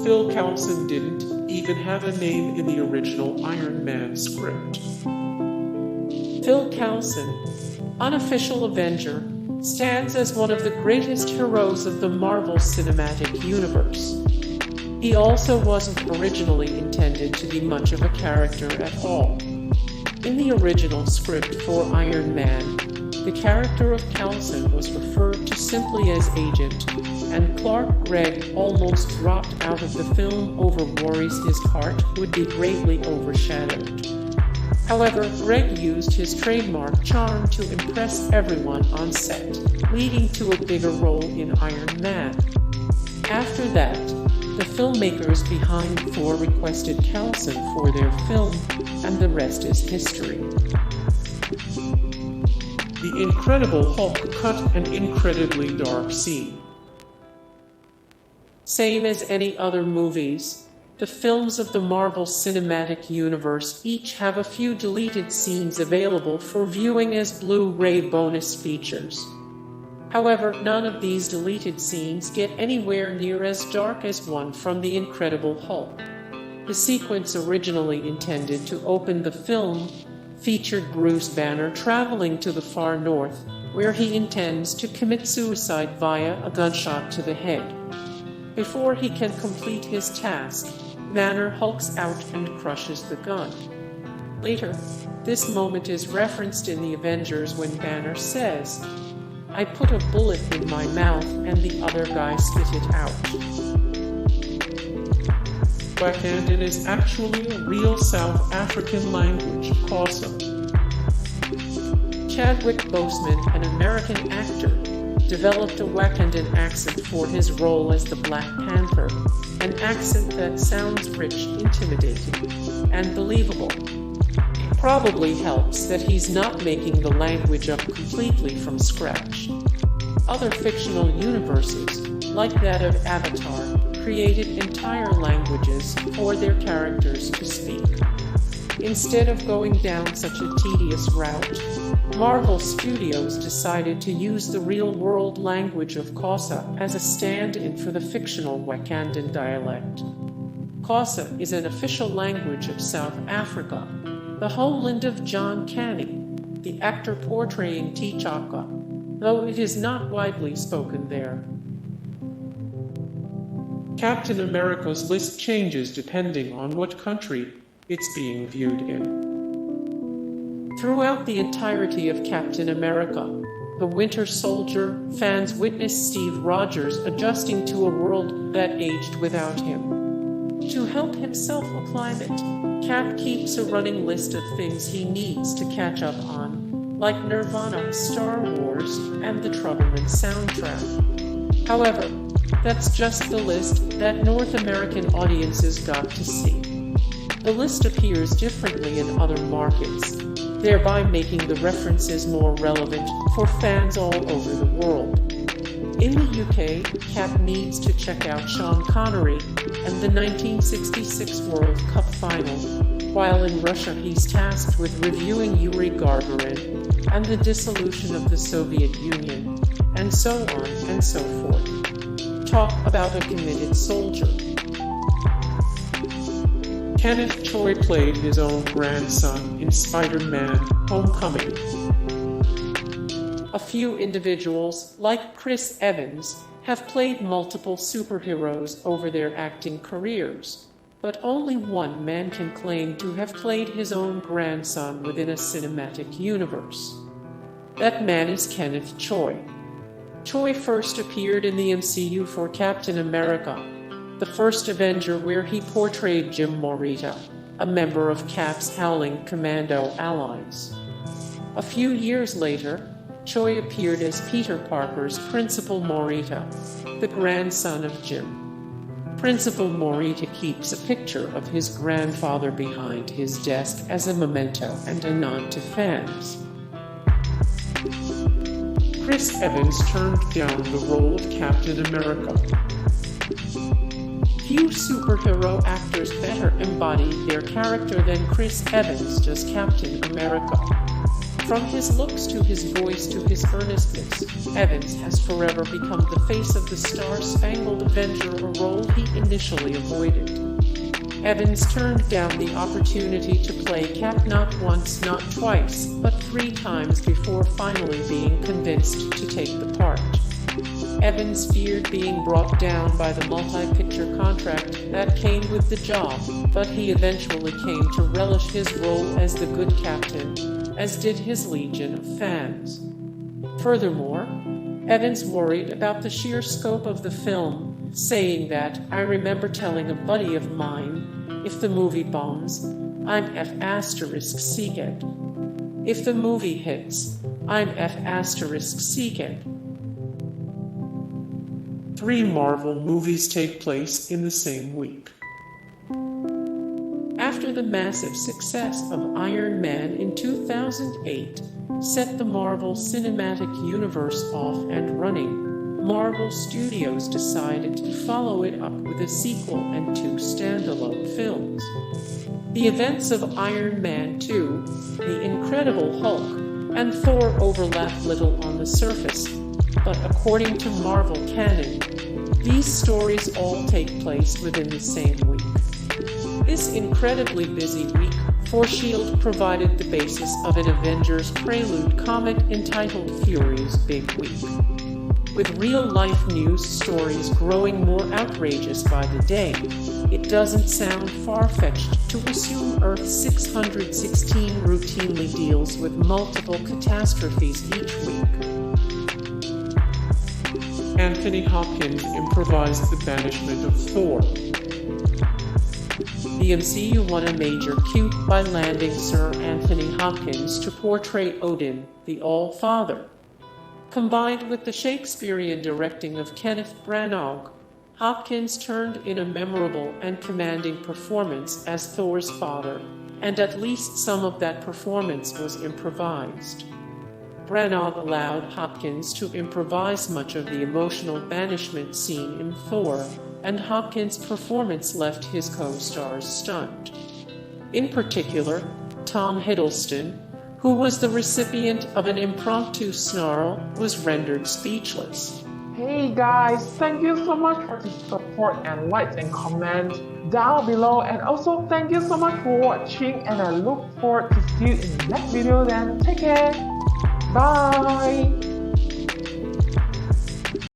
Phil Coulson didn't even have a name in the original Iron Man script. Phil Coulson, unofficial Avenger, stands as one of the greatest heroes of the Marvel Cinematic Universe. He also wasn't originally intended to be much of a character at all. In the original script for Iron Man, the character of Coulson was referred to simply as Agent, and Clark Gregg almost dropped out of the film over worries his part would be greatly overshadowed. However, Gregg used his trademark charm to impress everyone on set, leading to a bigger role in Iron Man. After that, the filmmakers behind Thor requested Coulson for their film, and the rest is history. The Incredible Hulk cut an incredibly dark scene. Same as any other movies, the films of the Marvel Cinematic Universe each have a few deleted scenes available for viewing as Blu-ray bonus features. However, none of these deleted scenes get anywhere near as dark as one from The Incredible Hulk. The sequence originally intended to open the film featured Bruce Banner traveling to the far north, where he intends to commit suicide via a gunshot to the head. Before he can complete his task, Banner hulks out and crushes the gun. Later, this moment is referenced in the Avengers when Banner says, "I put a bullet in my mouth and the other guy spit it out." Wakandan is actually a real South African language, Xhosa. Chadwick Boseman, an American actor, developed a Wakandan accent for his role as the Black Panther, an accent that sounds rich, intimidating, and believable. It probably helps that he's not making the language up completely from scratch. Other fictional universes, like that of Avatar, created entire languages for their characters to speak. Instead of going down such a tedious route, Marvel Studios decided to use the real-world language of Xhosa as a stand-in for the fictional Wakandan dialect. Xhosa is an official language of South Africa, the homeland of John Canny, the actor portraying T'Chaka, though it is not widely spoken there. Captain America's list changes depending on what country it's being viewed in. Throughout the entirety of Captain America, the Winter Soldier, fans witness Steve Rogers adjusting to a world that aged without him. To help himself acclimate, Cap keeps a running list of things he needs to catch up on, like Nirvana, Star Wars, and the Troubleman soundtrack. However, that's just the list that North American audiences got to see. The list appears differently in other markets, thereby making the references more relevant for fans all over the world. In the UK, Cap needs to check out Sean Connery and the 1966 World Cup final, while in Russia he's tasked with reviewing Yuri Gagarin and the dissolution of the Soviet Union, and so on and so forth. Talk about a committed soldier. Kenneth Choi played his own grandson in Spider-Man: Homecoming. A few individuals, like Chris Evans, have played multiple superheroes over their acting careers, but only one man can claim to have played his own grandson within a cinematic universe. That man is Kenneth Choi. Choi first appeared in the MCU for Captain America, the first Avenger, where he portrayed Jim Morita, a member of Cap's Howling Commando allies. A few years later, Choi appeared as Peter Parker's Principal Morita, the grandson of Jim. Principal Morita keeps a picture of his grandfather behind his desk as a memento and a nod to fans. Chris Evans turned down the role of Captain America. Few superhero actors better embody their character than Chris Evans does Captain America. From his looks to his voice to his earnestness, Evans has forever become the face of the Star-Spangled Avenger, a role he initially avoided. Evans turned down the opportunity to play Cap not once, not twice, but 3 times before finally being convinced to take the part. Evans feared being brought down by the multi-picture contract that came with the job, but he eventually came to relish his role as the good captain, as did his legion of fans. Furthermore, Evans worried about the sheer scope of the film, saying that, "I remember telling a buddy of mine, if the movie bombs, I'm F***seek. If the movie hits, I'm F***seek." 3 Marvel movies take place in the same week. After the massive success of Iron Man in 2008 set the Marvel Cinematic Universe off and running, Marvel Studios decided to follow it up with a sequel and 2 standalone films. The events of Iron Man 2, The Incredible Hulk, and Thor overlap little on the surface, but according to Marvel canon, these stories all take place within the same week. This incredibly busy week for S.H.I.E.L.D. provided the basis of an Avengers prelude comic entitled Fury's Big Week. With real-life news stories growing more outrageous by the day, it doesn't sound far-fetched to assume Earth 616 routinely deals with multiple catastrophes each week. Anthony Hopkins improvised the banishment of Thor. The MCU won a major coup by landing Sir Anthony Hopkins to portray Odin, the All-Father. Combined with the Shakespearean directing of Kenneth Branagh, Hopkins turned in a memorable and commanding performance as Thor's father, and at least some of that performance was improvised. Branagh allowed Hopkins to improvise much of the emotional banishment scene in Thor, and Hopkins' performance left his co-stars stunned. In particular, Tom Hiddleston, who was the recipient of an impromptu snarl, was rendered speechless. Hey guys, thank you so much for the support and likes and comments down below, and also thank you so much for watching, and I look forward to see you in the next video. Then take care. Bye.